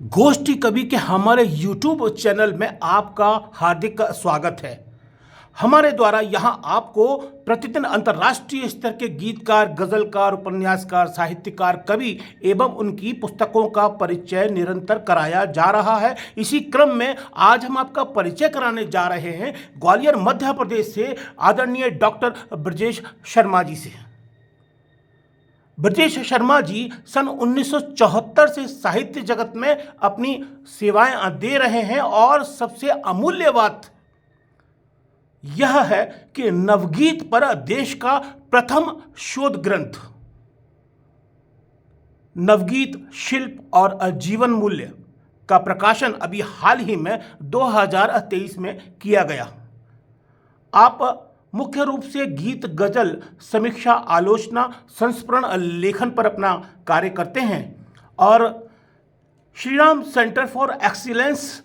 गोष्ठी कवि के हमारे YouTube चैनल में आपका हार्दिक स्वागत है। हमारे द्वारा यहाँ आपको प्रतिदिन अंतर्राष्ट्रीय स्तर के गीतकार, गजलकार, उपन्यासकार, साहित्यकार, कवि एवं उनकी पुस्तकों का परिचय निरंतर कराया जा रहा है। इसी क्रम में आज हम आपका परिचय कराने जा रहे हैं ग्वालियर मध्य प्रदेश से आदरणीय डॉक्टर ब्रजेश शर्मा जी से। ब्रजेश शर्मा जी सन 1974 से साहित्य जगत में अपनी सेवाएं दे रहे हैं और सबसे अमूल्य बात यह है कि नवगीत पर देश का प्रथम शोध ग्रंथ नवगीत शिल्प और जीवन मूल्य का प्रकाशन अभी हाल ही में 2023 में किया गया। आप मुख्य रूप से गीत, गजल, समीक्षा, आलोचना, संस्मरण लेखन पर अपना कार्य करते हैं और Shriram centre for excellence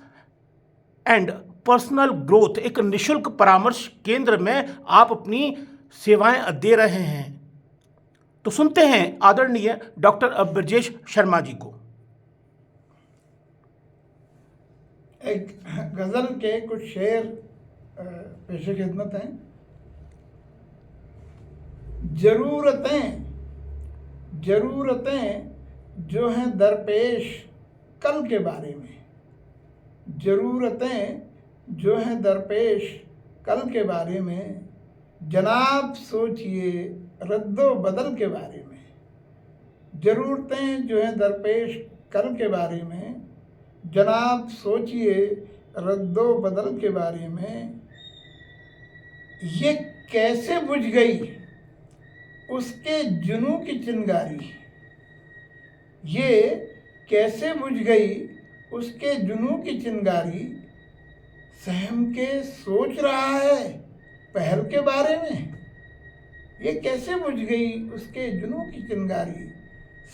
and personal growth एक निशुल्क परामर्श केंद्र में आप अपनी सेवाएं दे रहे हैं। तो सुनते हैं आदरणीय डॉक्टर ब्रजेश शर्मा जी को। एक गज़ल के कुछ शेर पेशे खिदमत हैं। ज़रूरतें जो हैं दरपेश कल के बारे में, ज़रूरतें जो हैं दरपेश कल के बारे में, जनाब सोचिए रद्दो बदल के बारे में। ज़रूरतें जो हैं दरपेश कल के बारे में, जनाब सोचिए रद्दो बदल के बारे में। ये कैसे बुझ गई उसके जुनून की चिंगारी, ये कैसे बुझ गई उसके जुनून की चिंगारी। सहम के सोच रहा है पहल के बारे में, ये कैसे बुझ गई उसके जुनून की चिंगारी।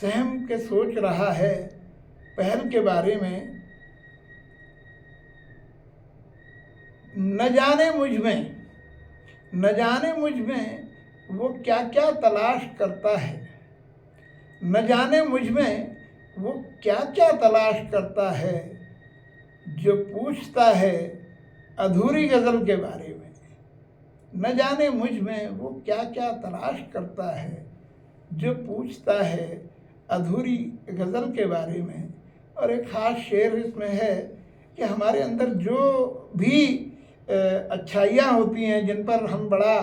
सहम के सोच रहा है पहल के बारे में। न जाने मुझ में वो क्या क्या तलाश करता है, न जाने मुझ में वो क्या क्या तलाश करता है, जो पूछता है अधूरी गज़ल के बारे में। न जाने मुझ में वो क्या क्या तलाश करता है, जो पूछता है अधूरी गज़ल के बारे में। और एक ख़ास शेर इसमें है कि हमारे अंदर जो भी अच्छाइयाँ होती हैं, जिन पर हम बड़ा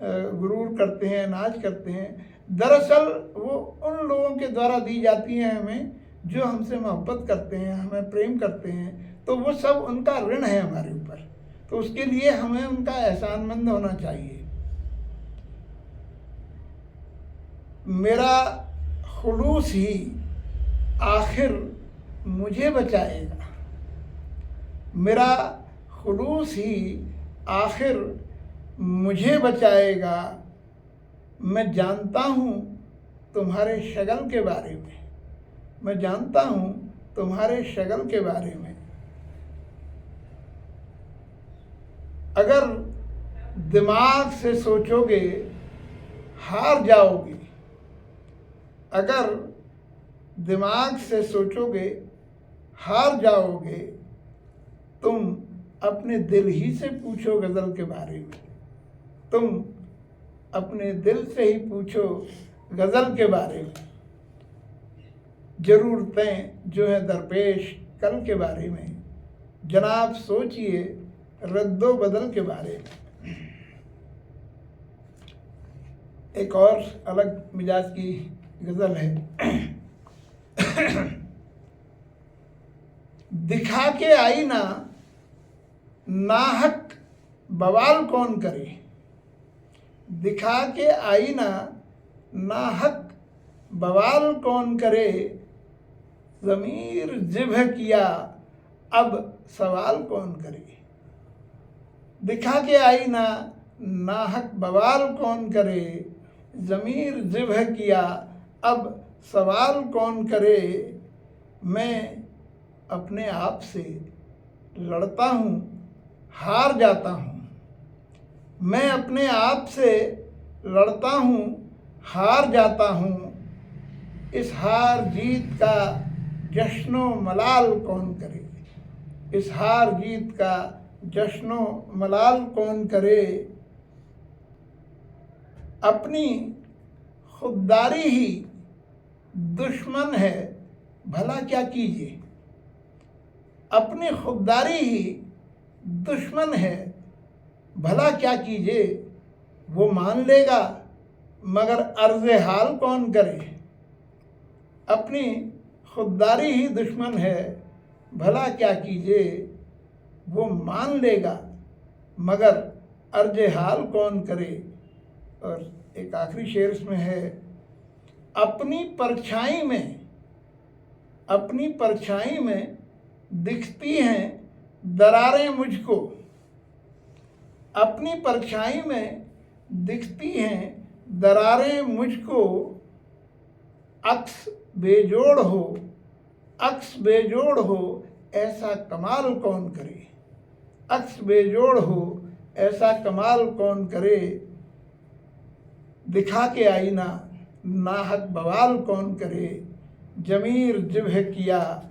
गुरूर करते हैं, नाज करते हैं, दरअसल वो उन लोगों के द्वारा दी जाती हैं हमें जो हमसे मोहब्बत करते हैं, हमें प्रेम करते हैं। तो वो सब उनका ऋण है हमारे ऊपर, तो उसके लिए हमें उनका एहसानमंद होना चाहिए। मेरा खुलूस ही आखिर मुझे बचाएगा, मेरा खुलूस ही आखिर मुझे बचाएगा। मैं जानता हूँ तुम्हारे शगल के बारे में, मैं जानता हूँ तुम्हारे शगल के बारे में। अगर दिमाग से सोचोगे हार जाओगे, अगर दिमाग से सोचोगे हार जाओगे। तुम अपने दिल ही से पूछो गज़ल के बारे में, तुम अपने दिल से ही पूछो गज़ल के बारे में। ज़रूरतें जो है दरपेश कल के बारे में, जनाब सोचिए रद्दो बदल के बारे में। एक और अलग मिजाज की गज़ल है। दिखा के आईना नाहक बवाल कौन करे, दिखा के आईना नाहक बवाल कौन करे। ज़मीर ज़िब्ह किया अब सवाल कौन करे, दिखा के आईना नाहक बवाल कौन करे। ज़मीर ज़िब्ह किया अब सवाल कौन करे। मैं अपने आप से लड़ता हूँ हार जाता हूँ, मैं अपने आप से लड़ता हूँ हार जाता हूँ। इस हार जीत का जश्नो मलाल कौन करे, इस हार जीत का जश्नो मलाल कौन करे। अपनी खुददारी ही दुश्मन है, भला क्या कीजिए। अपनी खुददारी ही दुश्मन है, भला क्या कीजिए। वो मान लेगा मगर अर्ज़े हाल कौन करे। अपनी खुददारी ही दुश्मन है, भला क्या कीजिए। वो मान लेगा मगर अर्ज़े हाल कौन करे। और एक आखिरी शेर इसमें है, अपनी परछाई में दिखती हैं दरारें मुझको। अपनी परछाई में दिखती हैं दरारें मुझको। अक्स बेजोड़ हो ऐसा कमाल कौन करे। अक्स बेजोड़ हो ऐसा कमाल कौन करे। दिखा के आईना नाहक बवाल कौन करे। जमीर जिब्ह किया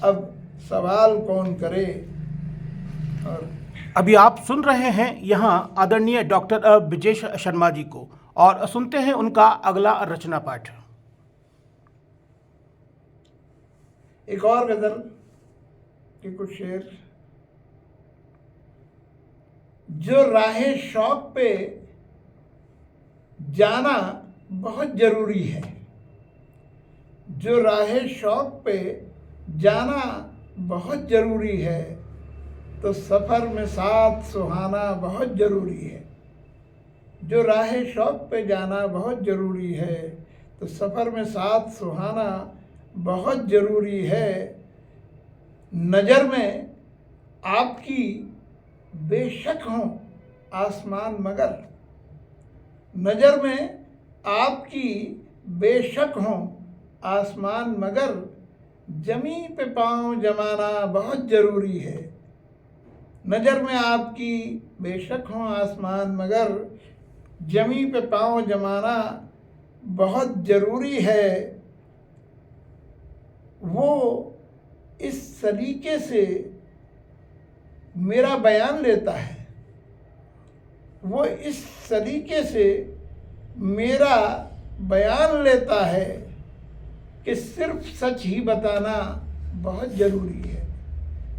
अब सवाल कौन करे। और अभी आप सुन रहे हैं यहाँ आदरणीय डॉक्टर ब्रजेश शर्मा जी को, और सुनते हैं उनका अगला रचना पाठ। एक और गजल के कुछ शेर। जो राहे शौक पे जाना बहुत जरूरी है। जो राहे शौक पे जाना बहुत जरूरी है, तो सफ़र में साथ सुहाना बहुत ज़रूरी है। जो राहे शौक पे जाना बहुत ज़रूरी है, तो सफ़र में साथ सुहाना बहुत ज़रूरी है। नज़र में आपकी बेशक हों आसमान मगर। नज़र में आपकी बेशक हों आसमान मगर। जमी पे पाँव जमाना बहुत ज़रूरी है। नज़र में आपकी बेशक हों आसमान मगर। जमी पे पाँव जमाना बहुत ज़रूरी है। वो इस सलीके से मेरा बयान लेता है। वो इस सलीके से मेरा बयान लेता है कि सिर्फ सच ही बताना बहुत ज़रूरी है।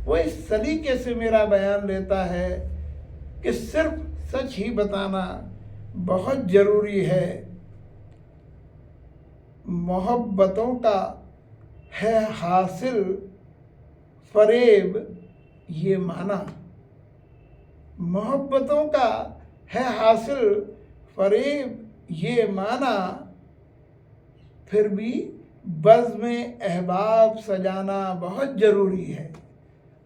वो इस सलीके से मेरा बयान लेता है कि सिर्फ सच ही बताना बहुत ज़रूरी है। मोहब्बतों का है हासिल फरेब ये माना। मोहब्बतों का है हासिल फरेब ये माना। फिर भी बज़्म अहबाब सजाना बहुत ज़रूरी है।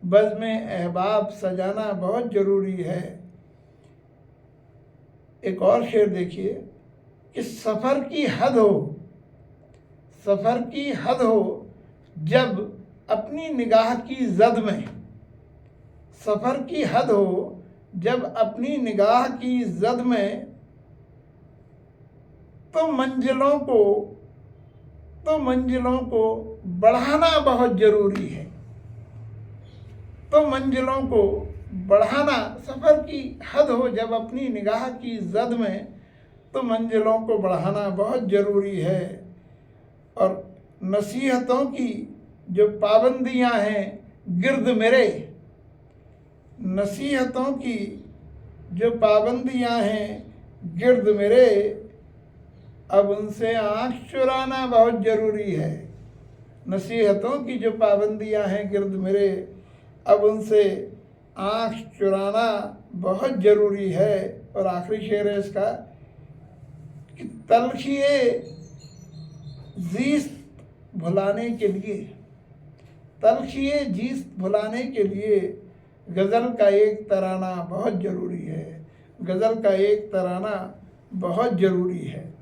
बज़्म अहबाब सजाना बहुत ज़रूरी है। एक और शेर देखिए कि सफ़र की हद हो जब अपनी निगाह की ज़द में। सफ़र की हद हो जब अपनी निगाह की ज़द में, तो मंजिलों को बढ़ाना बहुत ज़रूरी है। तो मंजिलों को बढ़ाना, सफ़र की हद हो जब अपनी निगाह की ज़द में, तो मंजिलों को बढ़ाना बहुत ज़रूरी है। और नसीहतों की जो पाबंदियां हैं गिर्द मेरे। नसीहतों की जो पाबंदियां हैं गिर्द मेरे। अब उनसे आँख चुराना बहुत ज़रूरी है। नसीहतों की जो पाबंदियां हैं गिर्द मेरे, अब उनसे आँख चुराना बहुत ज़रूरी है। और आखिरी शेर है इसका कि तलखिए जीस्त भुलाने के लिए। तलखिए जीस्त भुलाने के लिए गज़ल का एक तराना बहुत ज़रूरी है। गज़ल का एक तराना बहुत ज़रूरी है।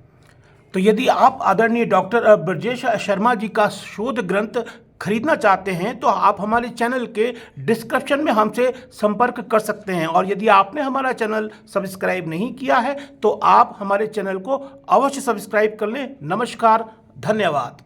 तो यदि आप आदरणीय डॉक्टर ब्रजेश शर्मा जी का शोध ग्रंथ खरीदना चाहते हैं तो आप हमारे चैनल के डिस्क्रिप्शन में हमसे संपर्क कर सकते हैं। और यदि आपने हमारा चैनल सब्सक्राइब नहीं किया है तो आप हमारे चैनल को अवश्य सब्सक्राइब कर लें। नमस्कार, धन्यवाद।